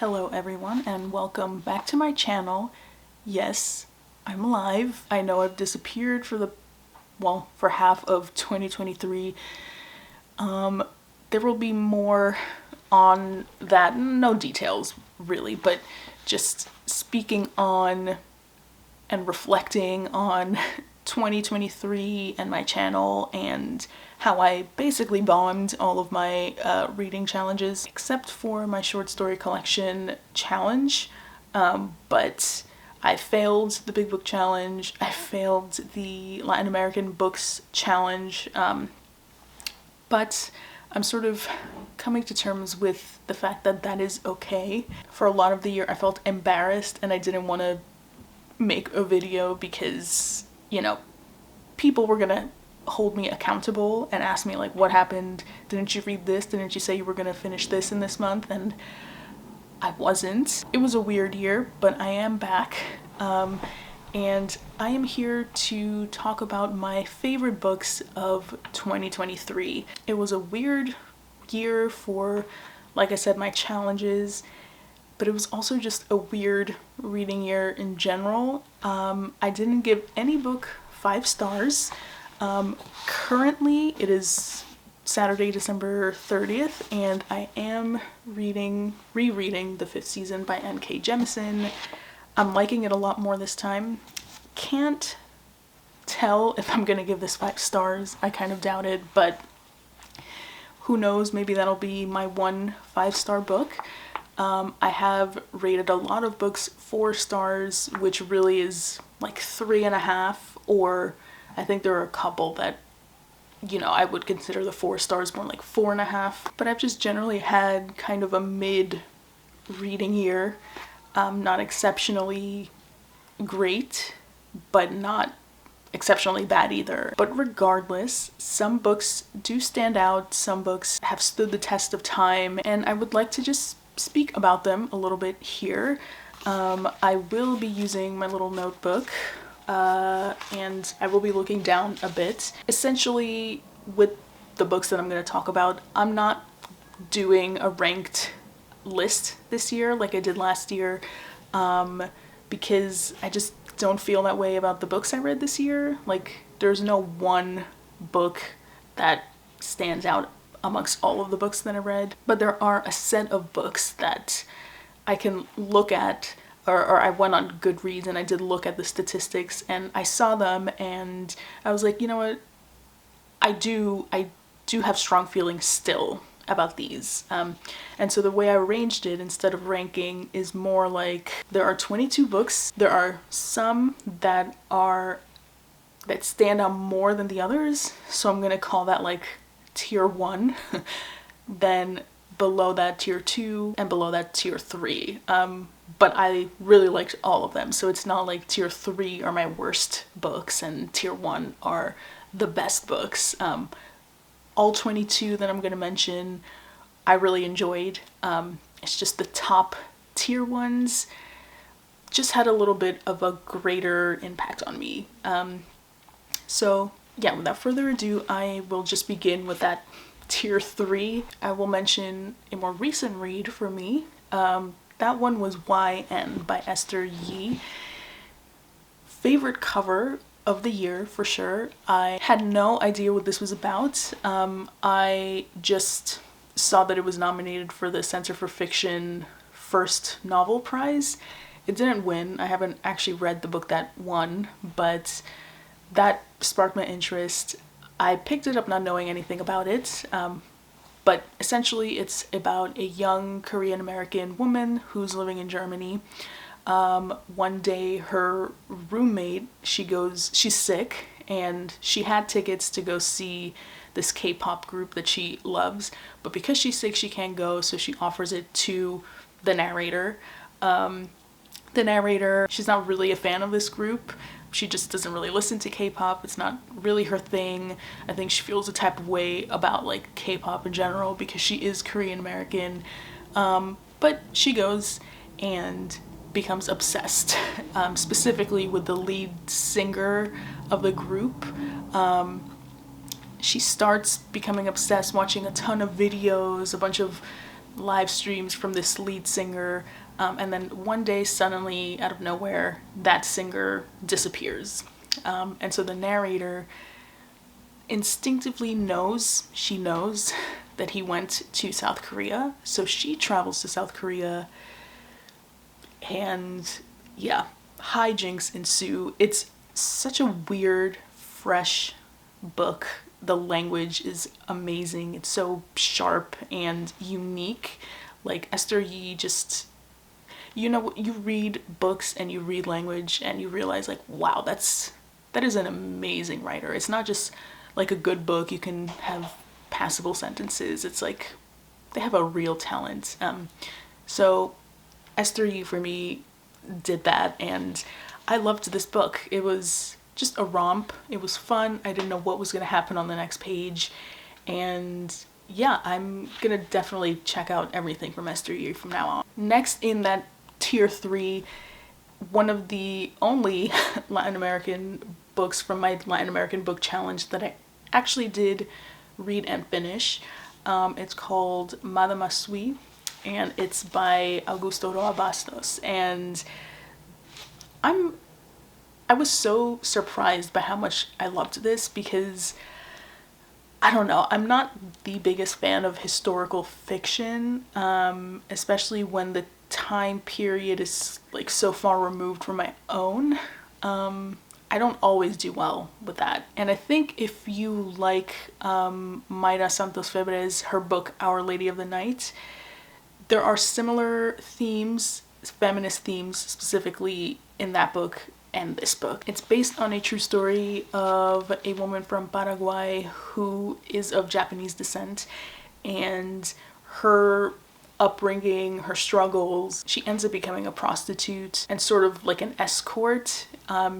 Hello everyone and welcome back to my channel. Yes, I'm alive. I know I've disappeared for for half of 2023. There will be more on that, no details really, but just speaking on and reflecting on 2023 and my channel and how I basically bombed all of my reading challenges except for my short story collection challenge, but I failed the Big Book Challenge, I failed the Latin American Books Challenge, but I'm sort of coming to terms with the fact that that is okay. For a lot of the year I felt embarrassed and I didn't want to make a video because, you know, people were gonna hold me accountable and ask me like, what happened? Didn't you read this? Didn't you say you were gonna finish this in this month? And I wasn't. It was a weird year, but I am back. And I am here to talk about my favorite books of 2023. It was a weird year for, like I said, my challenges, but it was also just a weird reading year in general. I didn't give any book 5 stars. Currently it is Saturday, December 30th, and I am rereading the 5th season by N.K. Jemisin. I'm liking it a lot more this time. Can't tell if I'm gonna give this 5 stars. I kind of doubt it, but who knows, maybe that'll be my one 5-star book. I have rated a lot of books 4 stars, which really is like 3.5, or I think there are a couple that, you know, I would consider the 4 stars more like 4.5, but I've just generally had kind of a mid reading year. Not exceptionally great, but not exceptionally bad either. But regardless, some books do stand out, some books have stood the test of time, and I would like to just speak about them a little bit here. I will be using my little notebook, and I will be looking down a bit. Essentially, with the books that I'm going to talk about, I'm not doing a ranked list this year like I did last year, because I just don't feel that way about the books I read this year. Like, there's no one book that stands out amongst all of the books that I read, but there are a set of books that I can look at, or I went on Goodreads and I did look at the statistics and I saw them and I was like, you know what, I do have strong feelings still about these. And so the way I arranged it instead of ranking is more like there are 22 books. There are some that stand out more than the others, so I'm gonna call that like tier 1, then below that tier 2, and below that tier 3. But I really liked all of them, so it's not like tier 3 are my worst books and tier 1 are the best books. All 22 that I'm going to mention I really enjoyed. It's just the top tier ones just had a little bit of a greater impact on me. So yeah, without further ado, I will just begin with that tier 3. I will mention a more recent read for me. That one was YN by Esther Yi. Favorite cover of the year for sure. I had no idea what this was about. I just saw that it was nominated for the Center for Fiction First Novel Prize. It didn't win. I haven't actually read the book that won, but that sparked my interest. I picked it up not knowing anything about it, but essentially it's about a young Korean American woman who's living in Germany. One day her roommate, she's sick and she had tickets to go see this K-pop group that she loves, but because she's sick she can't go, so she offers it to the narrator. The narrator, she's not really a fan of this group. She just doesn't really listen to K-pop. It's not really her thing. I think she feels a type of way about like K-pop in general because she is Korean American. But she goes and becomes obsessed, specifically with the lead singer of the group. She starts becoming obsessed, watching a ton of videos, a bunch of live streams from this lead singer, and then one day suddenly out of nowhere that singer disappears. And so the narrator instinctively knows that he went to South Korea, so she travels to South Korea, and yeah, hijinks ensue. It's such a weird, fresh book. The language is amazing. It's so sharp and unique. Like Esther Yi, just, you know, you read books and you read language and you realize like, wow, that is an amazing writer. It's not just like a good book you can have passable sentences. It's like they have a real talent. So Esther Yi for me did that, and I loved this book. It was just a romp. It was fun. I didn't know what was going to happen on the next page, and yeah, I'm gonna definitely check out everything from Esther Yi from now on. Next in that tier 3, one of the only Latin American books from my Latin American book challenge that I actually did read and finish. It's called Madama Sui, and it's by Augusto Roa Bastos. And I was so surprised by how much I loved this, because I don't know, I'm not the biggest fan of historical fiction, especially when the time period is like so far removed from my own. I don't always do well with that. And I think if you like Mayra Santos Febre's, her book Our Lady of the Night, there are similar themes, feminist themes specifically, in that book and this book. It's based on a true story of a woman from Paraguay who is of Japanese descent, and her upbringing, her struggles. She ends up becoming a prostitute and sort of like an escort.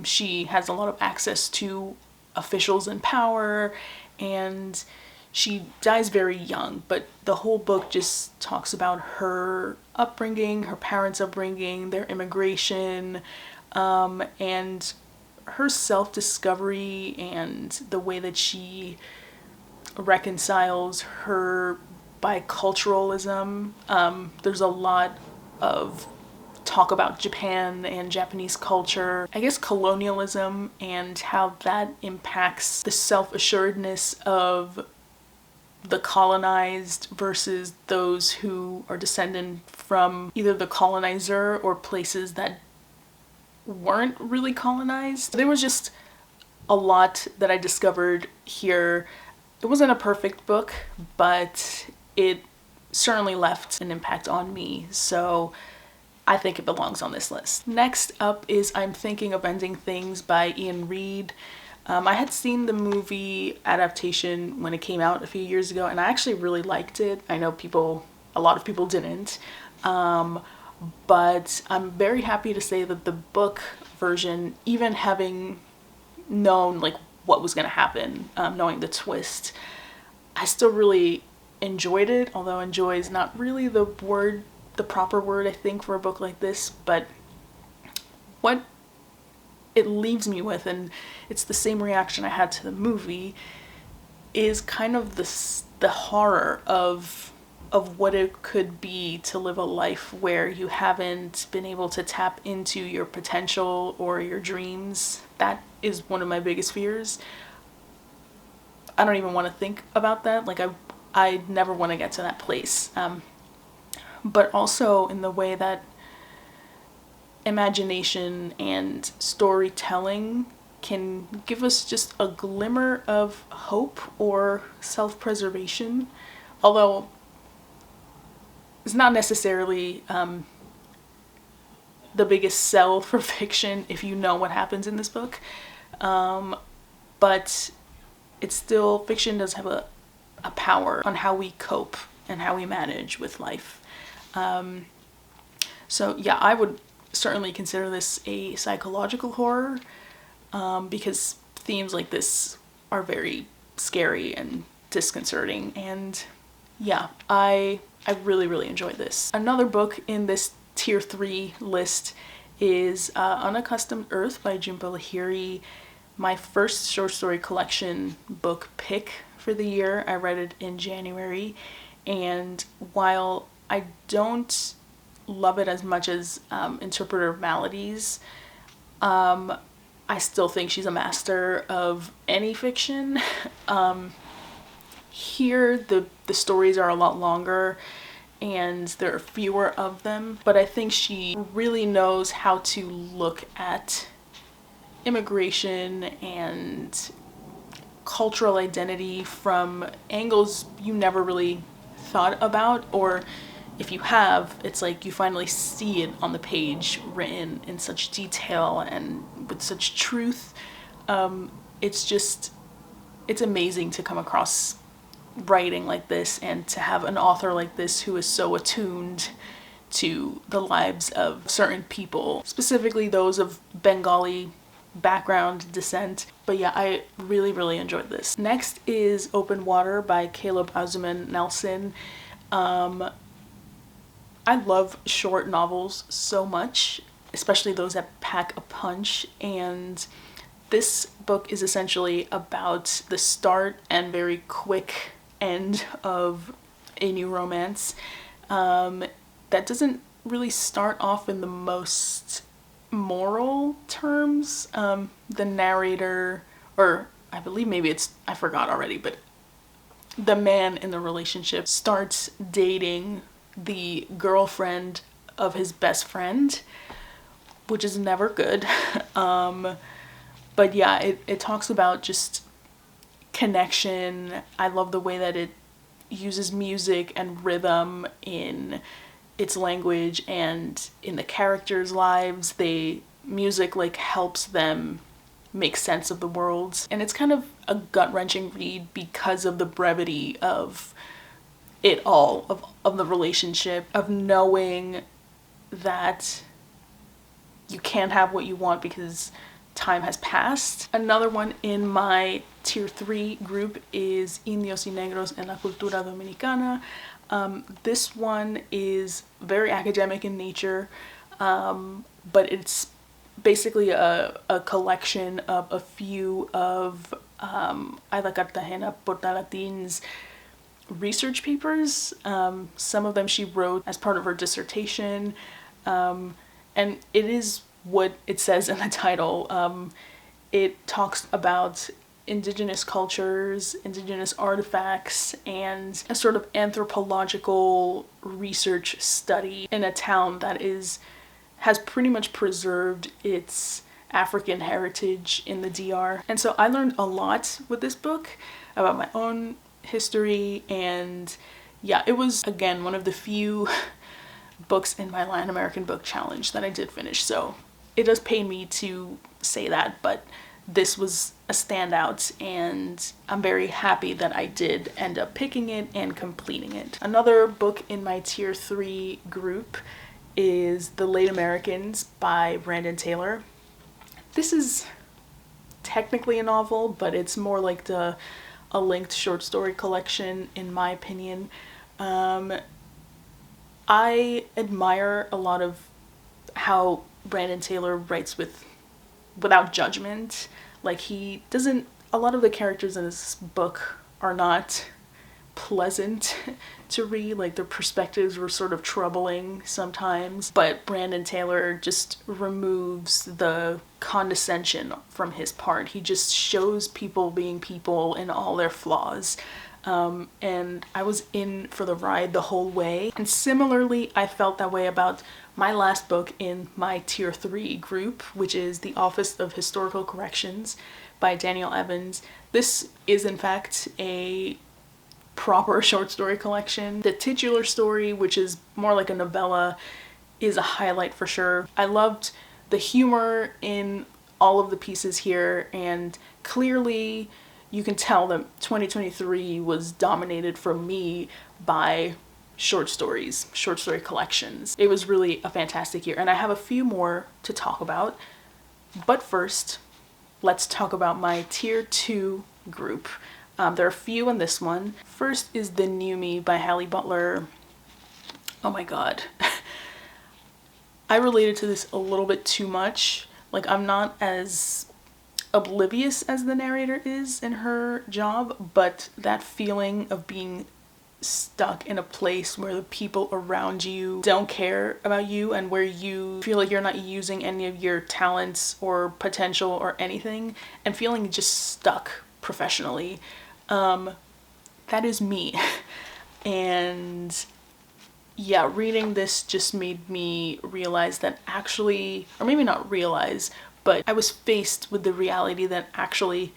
She has a lot of access to officials in power, and she dies very young, but the whole book just talks about her upbringing, her parents' upbringing, their immigration, and her self-discovery and the way that she reconciles her biculturalism. There's a lot of talk about Japan and Japanese culture, I guess colonialism, and how that impacts the self-assuredness of the colonized versus those who are descendant from either the colonizer or places that weren't really colonized. There was just a lot that I discovered here. It wasn't a perfect book, but it certainly left an impact on me, so I think it belongs on this list. Next up is I'm Thinking of Ending Things by Ian Reid. I had seen the movie adaptation when it came out a few years ago, and I actually really liked it. I know a lot of people didn't, but I'm very happy to say that the book version, even having known like what was going to happen, knowing the twist, I still really enjoyed it, although enjoy is not really the proper word I think for a book like this. But what it leaves me with, and it's the same reaction I had to the movie, is kind of the horror of what it could be to live a life where you haven't been able to tap into your potential or your dreams. That is one of my biggest fears. I don't even want to think about that. Like I never want to get to that place. But also in the way that imagination and storytelling can give us just a glimmer of hope or self-preservation, although it's not necessarily the biggest sell for fiction if you know what happens in this book, but it's still, fiction does have a power on how we cope and how we manage with life. So yeah, I would certainly consider this a psychological horror, because themes like this are very scary and disconcerting, and yeah, I really enjoyed this. Another book in this tier 3 list is Unaccustomed Earth by Jhumpa Lahiri, my first short story collection book pick for the year. I read it in January, and while I don't love it as much as Interpreter of Maladies. I still think she's a master of any fiction. Here, the stories are a lot longer and there are fewer of them, but I think she really knows how to look at immigration and cultural identity from angles you never really thought about, or if you have, it's like you finally see it on the page written in such detail and with such truth. It's amazing to come across writing like this and to have an author like this who is so attuned to the lives of certain people, specifically those of Bengali background, descent. But yeah, I really, really enjoyed this. Next is Open Water by Caleb Azuman Nelson. I love short novels so much, especially those that pack a punch, and this book is essentially about the start and very quick end of a new romance that doesn't really start off in the most moral terms. The narrator, or I believe maybe I forgot already, but the man in the relationship starts dating the girlfriend of his best friend, which is never good. But yeah, it talks about just connection. I love the way that it uses music and rhythm in its language and in the characters' lives. Music like helps them make sense of the worlds, and it's kind of a gut-wrenching read because of the brevity of it all, of the relationship, of knowing that you can't have what you want because time has passed. Another one in my tier 3 group is Indios y Negros en la Cultura Dominicana. This one is very academic in nature, but it's basically a collection of a few of Aida Cartagena Portalatin's research papers. Some of them she wrote as part of her dissertation, and it is what it says in the title. It talks about indigenous cultures, indigenous artifacts, and a sort of anthropological research study in a town that has pretty much preserved its African heritage in the DR. And so I learned a lot with this book about my own history, and yeah, it was again one of the few books in my Latin American book challenge that I did finish, so it does pain me to say that, but this was a standout and I'm very happy that I did end up picking it and completing it. Another book in my tier 3 group is The Late Americans by Brandon Taylor. This is technically a novel, but it's more like a linked short story collection in my opinion. I admire a lot of how Brandon Taylor writes without judgment. Like, a lot of the characters in this book are not pleasant to read. Like, their perspectives were sort of troubling sometimes, but Brandon Taylor just removes the condescension from his part. He just shows people being people in all their flaws. And I was in for the ride the whole way. And similarly, I felt that way about my last book in my tier 3 group, which is The Office of Historical Corrections by Daniel Evans. This is in fact a proper short story collection. The titular story, which is more like a novella, is a highlight for sure. I loved the humor in all of the pieces here, and clearly you can tell that 2023 was dominated for me by short story collections. It was really a fantastic year, and I have a few more to talk about. But first, let's talk about my tier 2 group. There are a few in this one. First is The New Me by Hallie Butler. Oh my god. I related to this a little bit too much. Like, I'm not as oblivious as the narrator is in her job, but that feeling of being stuck in a place where the people around you don't care about you and where you feel like you're not using any of your talents or potential or anything, and feeling just stuck professionally. That is me. And yeah, reading this just made me realize that actually, or maybe not realize, but I was faced with the reality that actually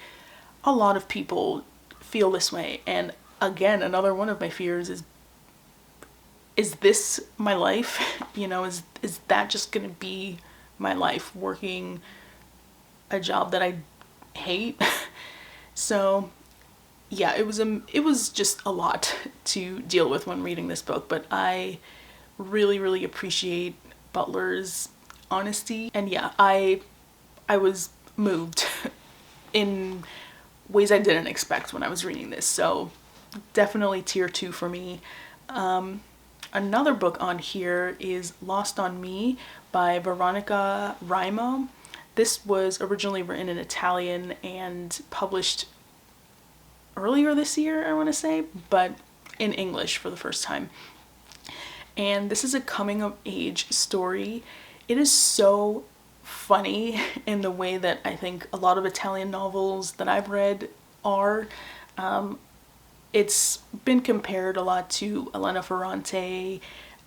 a lot of people feel this way. And again, another one of my fears is this my life? You know, is that just gonna be my life, working a job that I hate? So yeah, it was just a lot to deal with when reading this book, but I really appreciate Butler's honesty. And yeah, I was moved in ways I didn't expect when I was reading this. So definitely tier 2 for me. Another book on here is Lost on Me by Veronica Raimo. This was originally written in Italian and published earlier this year, I want to say, but in English for the first time. And this is a coming of age story. It is so funny in the way that I think a lot of Italian novels that I've read are. It's been compared a lot to Elena Ferrante,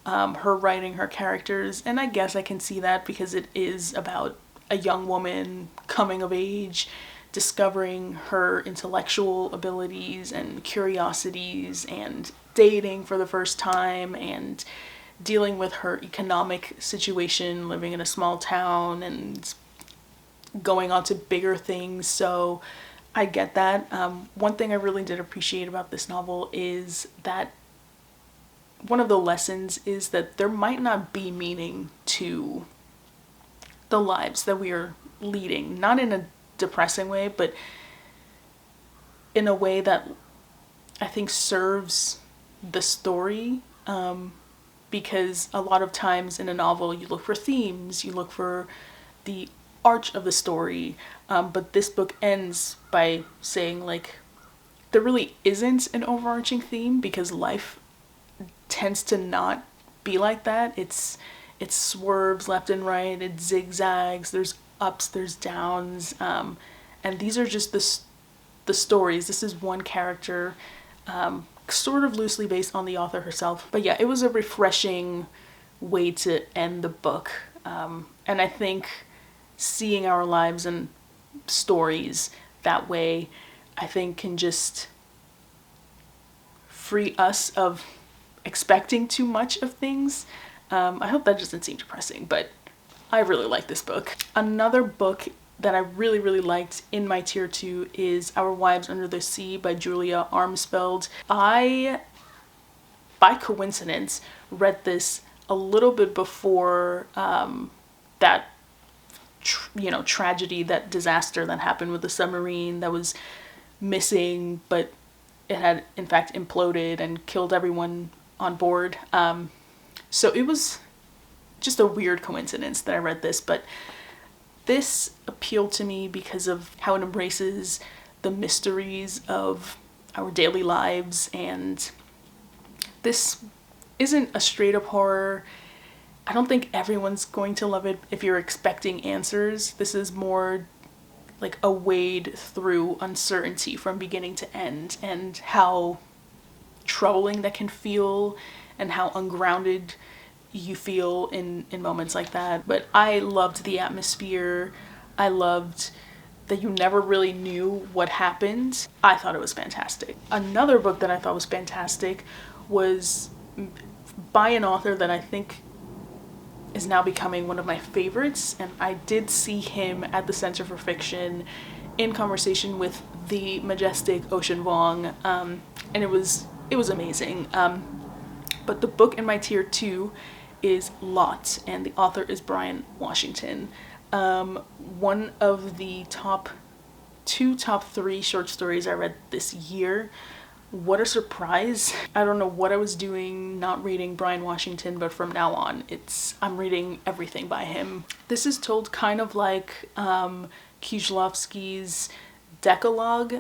her writing, her characters, and I guess I can see that because it is about a young woman coming of age, discovering her intellectual abilities and curiosities, and dating for the first time, and dealing with her economic situation, living in a small town and going on to bigger things. So I get that. One thing I really did appreciate about this novel is that one of the lessons is that there might not be meaning to the lives that we are leading, not in a depressing way, but in a way that I think serves the story, because a lot of times in a novel you look for themes, you look for the arch of the story, but this book ends by saying, like, there really isn't an overarching theme, because life tends to not be like that. It swerves left and right, it zigzags, there's ups, there's downs, and these are just the stories. This is one character, sort of loosely based on the author herself. But yeah, it was a refreshing way to end the book, and I think seeing our lives and stories that way, I think, can just free us of expecting too much of things. I hope that doesn't seem depressing, but I really like this book. Another book that I really liked in my tier 2 is Our Wives Under the Sea by Julia Armsfeld. I, by coincidence, read this a little bit before that tragedy, that disaster that happened with the submarine that was missing, but it had in fact imploded and killed everyone on board. So it was just a weird coincidence that I read this, but this appealed to me because of how it embraces the mysteries of our daily lives, and this isn't a straight up horror. I don't think everyone's going to love it if you're expecting answers. This is more like a wade through uncertainty from beginning to end, and how troubling that can feel, and how ungrounded you feel in moments like that. But I loved the atmosphere. I loved that you never really knew what happened. I thought it was fantastic. Another book that I thought was fantastic was by an author that I think is now becoming one of my favorites, and I did see him at the Center for Fiction in conversation with the majestic Ocean Vuong, and it was amazing. But the book in my tier 2 is Lot, and the author is Brian Washington. One of the top 3 short stories I read this year. What a surprise. I don't know what I was doing not reading Brian Washington, but from now on I'm reading everything by him. This is told kind of like Kieślowski's Decalogue,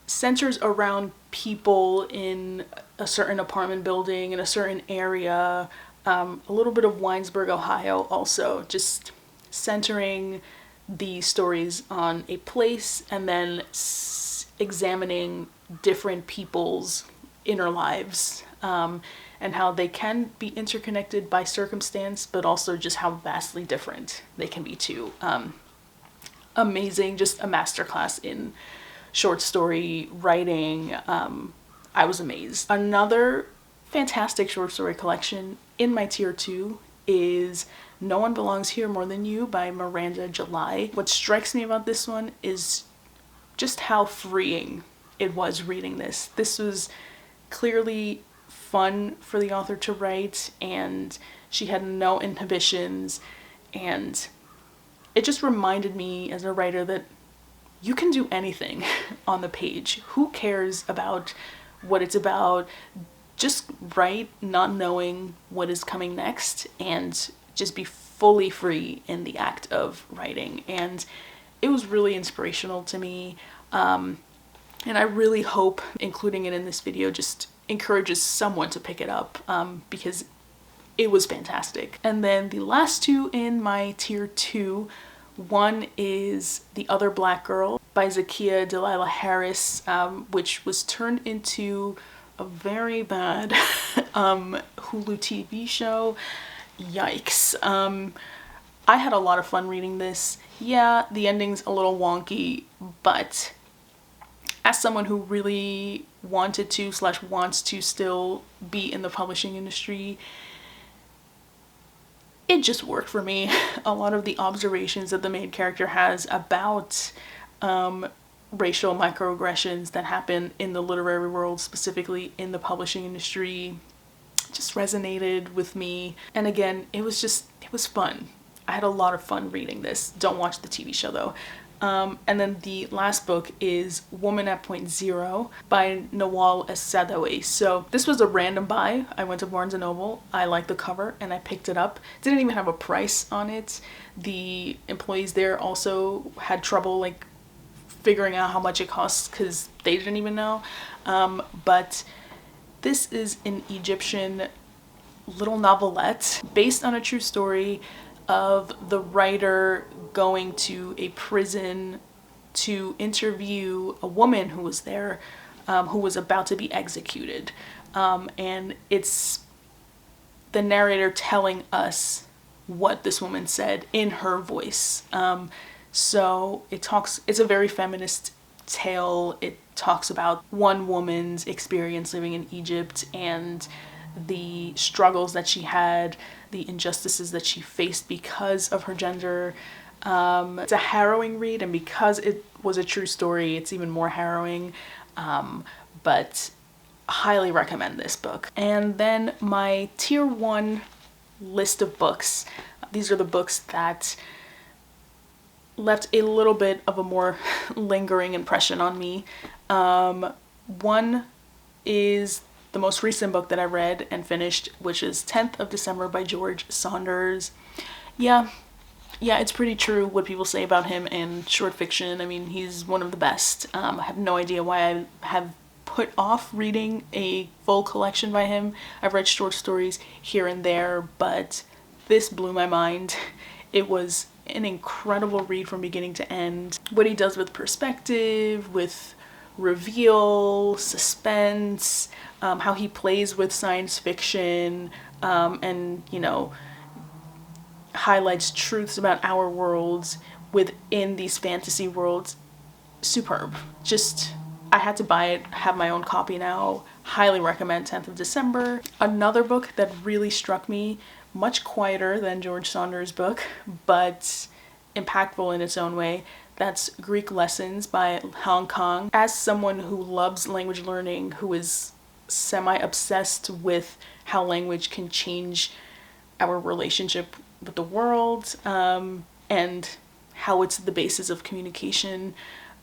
centers around people in a certain apartment building in a certain area, a little bit of Winesburg, Ohio also, just centering the stories on a place and then examining different people's inner lives, and how they can be interconnected by circumstance, but also just how vastly different they can be too. Amazing, just a masterclass in short story writing. I was amazed. Another fantastic short story collection in my tier 2 is No One Belongs Here More Than You by Miranda July. What strikes me about this one is just how freeing it was reading this. This was clearly fun for the author to write, and she had no inhibitions, and it just reminded me as a writer that you can do anything on the page. Who cares about what it's about? Just write, not knowing what is coming next, and just be fully free in the act of writing. And it was really inspirational to me. And I really hope including it in this video just encourages someone to pick it up, because it was fantastic. And then the last two in my tier 2, one is The Other Black Girl by Zakiya Delilah Harris, which was turned into a very bad Hulu TV show. Yikes. I had a lot of fun reading this. Yeah, the ending's a little wonky, but as someone who really wanted to / wants to still be in the publishing industry, it just worked for me. A lot of the observations that the main character has about racial microaggressions that happen in the literary world, specifically in the publishing industry, just resonated with me. And again, it was fun. I had a lot of fun reading this. Don't watch the TV show though. And then the last book is Woman at Point Zero by Nawal Es-Sadawi. So this was a random buy. I went to Barnes & Noble. I liked the cover and I picked it up. Didn't even have a price on it. The employees there also had trouble like figuring out how much it costs because they didn't even know. But this is an Egyptian little novelette based on a true story of the writer going to a prison to interview a woman who was there, who was about to be executed. And it's the narrator telling us what this woman said in her voice. So it's a very feminist tale. It talks about one woman's experience living in Egypt and the struggles that she had, the injustices that she faced because of her gender. It's a harrowing read, and because it was a true story, it's even more harrowing, but highly recommend this book. And then my tier 1 list of books. These are the books that left a little bit of a more lingering impression on me. One is the most recent book that I read and finished, which is 10th of December by George Saunders. Yeah, it's pretty true what people say about him in short fiction. I mean, he's one of the best. I have no idea why I have put off reading a full collection by him. I've read short stories here and there, but this blew my mind. It was an incredible read from beginning to end. What he does with perspective, with reveal, suspense, how he plays with science fiction, and, you know, highlights truths about our worlds within these fantasy worlds. Superb. Just, I had to buy it, have my own copy now. Highly recommend 10th of December. Another book that really struck me, much quieter than George Saunders' book, but impactful in its own way. That's Greek Lessons by Hong Kong. As someone who loves language learning, who is semi-obsessed with how language can change our relationship with the world, and how it's the basis of communication,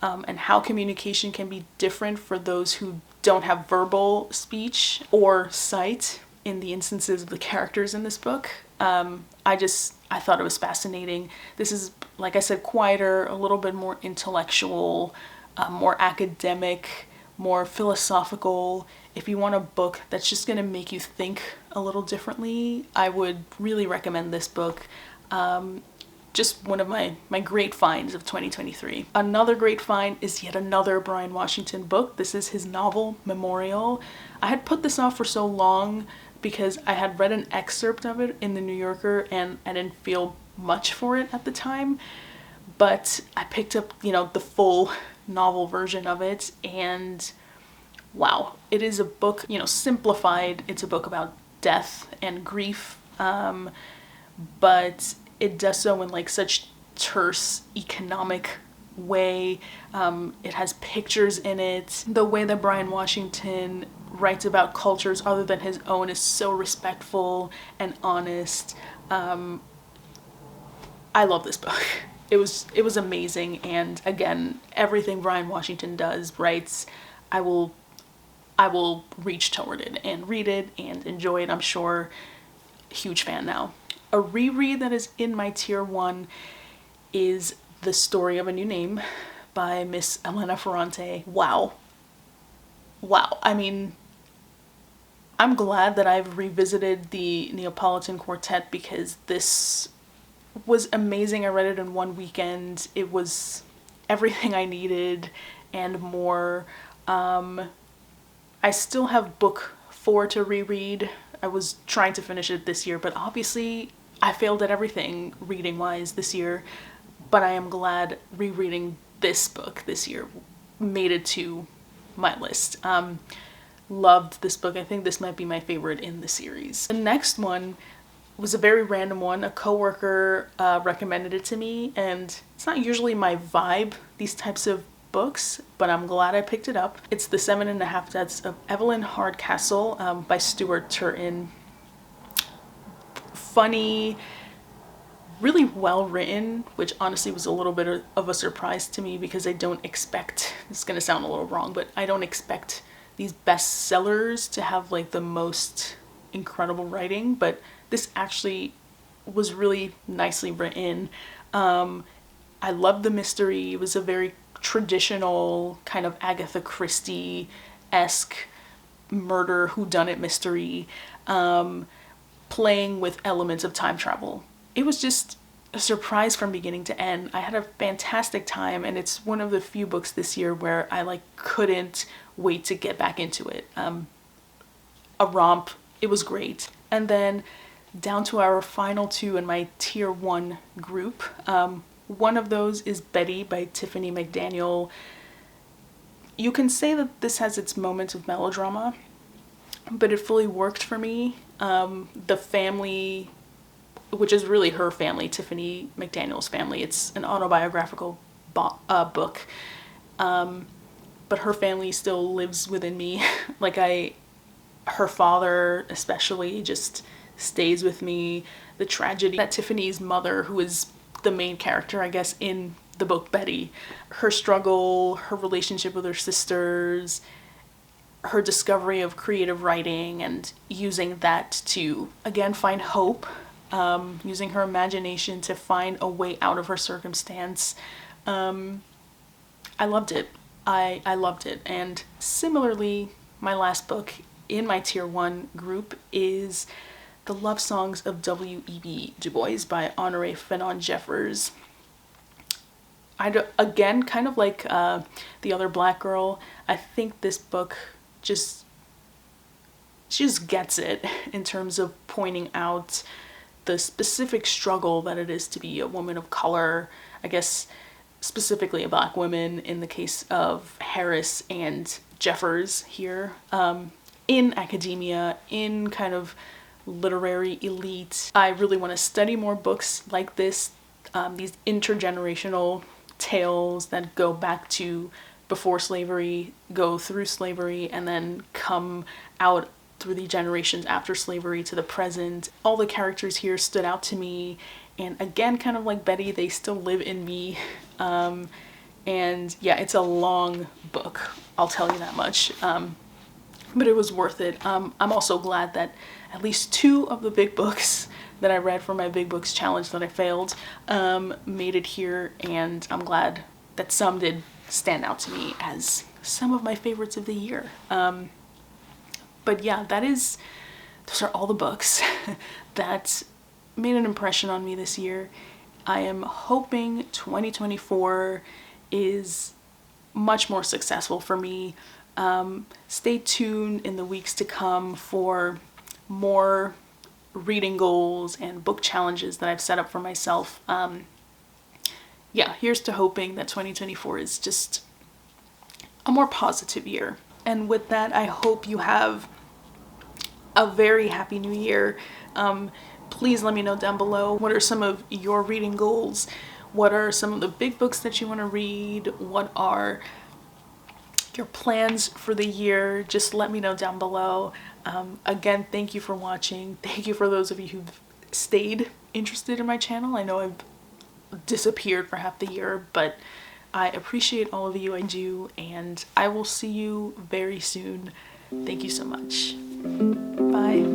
and how communication can be different for those who don't have verbal speech or sight in the instances of the characters in this book. I thought it was fascinating. This is, like I said, quieter, a little bit more intellectual, more academic, more philosophical, if you want a book that's just gonna make you think a little differently, I would really recommend this book. Just one of my great finds of 2023. Another great find is yet another Bryan Washington book. This is his novel, Memorial. I had put this off for so long because I had read an excerpt of it in the New Yorker and I didn't feel much for it at the time. But I picked up, the full novel version of it, and wow, it is a book, simplified. It's a book about death and grief, but it does so in like such terse economic way. It has pictures in it. The way that Bryan Washington writes about cultures other than his own is so respectful and honest. I love this book. It was amazing, and again, everything Bryan Washington writes, I will reach toward it and read it and enjoy it, I'm sure. Huge fan now. A reread that is in my tier 1 is The Story of a New Name by Miss Elena Ferrante. Wow. I mean, I'm glad that I've revisited the Neapolitan Quartet because this was amazing. I read it in one weekend. It was everything I needed and more. I still have book 4 to reread. I was trying to finish it this year, but obviously I failed at everything reading-wise this year. But I am glad rereading this book this year made it to my list. Loved this book. I think this might be my favorite in the series. The next one was a very random one. A coworker recommended it to me, and it's not usually my vibe, these types of books, but I'm glad I picked it up. It's The 7.5 Deaths of Evelyn Hardcastle by Stuart Turton. Funny, really well written, which honestly was a little bit of a surprise to me because I don't expect, this is gonna sound a little wrong, but I don't expect these bestsellers to have like the most incredible writing, but this actually was really nicely written. I loved the mystery. It was a very traditional kind of Agatha Christie-esque murder whodunit mystery, playing with elements of time travel. It was just a surprise from beginning to end. I had a fantastic time, and it's one of the few books this year where I couldn't wait to get back into it. A romp. It was great. And then down to our final 2 in my tier 1 group. One of those is Betty by Tiffany McDaniel. You can say that this has its moments of melodrama, but it fully worked for me. The family, which is really her family, Tiffany McDaniel's family, it's an autobiographical book, but her family still lives within me. Her father especially just stays with me. The tragedy that Tiffany's mother, who is the main character, I guess, in the book Betty, her struggle, her relationship with her sisters, her discovery of creative writing and using that to, again, find hope, using her imagination to find a way out of her circumstance. I loved it. I loved it. And similarly, my last book in my tier 1 group is The Love Songs of W.E.B. Du Bois by Honoré Fanon Jeffers. Again, kind of like The Other Black Girl, I think this book just gets it in terms of pointing out the specific struggle that it is to be a woman of color, I guess specifically a black woman in the case of Harris and Jeffers here, in academia, in kind of literary elite. I really want to study more books like this, these intergenerational tales that go back to before slavery, go through slavery, and then come out through the generations after slavery to the present. All the characters here stood out to me, and again, kind of like Betty, they still live in me. And yeah, it's a long book, I'll tell you that much, but it was worth it. I'm also glad that at least 2 of the big books that I read for my Big Books Challenge that I failed made it here, and I'm glad that some did stand out to me as some of my favorites of the year. But yeah, those are all the books that made an impression on me this year. I am hoping 2024 is much more successful for me. Stay tuned in the weeks to come for more reading goals and book challenges that I've set up for myself. Yeah, here's to hoping that 2024 is just a more positive year. And with that, I hope you have a very happy new year. Please let me know down below, what are some of your reading goals? What are some of the big books that you want to read? What are your plans for the year? Just let me know down below. Again, thank you for watching. Thank you for those of you who've stayed interested in my channel. I know I've disappeared for half the year, but I appreciate all of you, I do, and I will see you very soon. Thank you so much. Bye.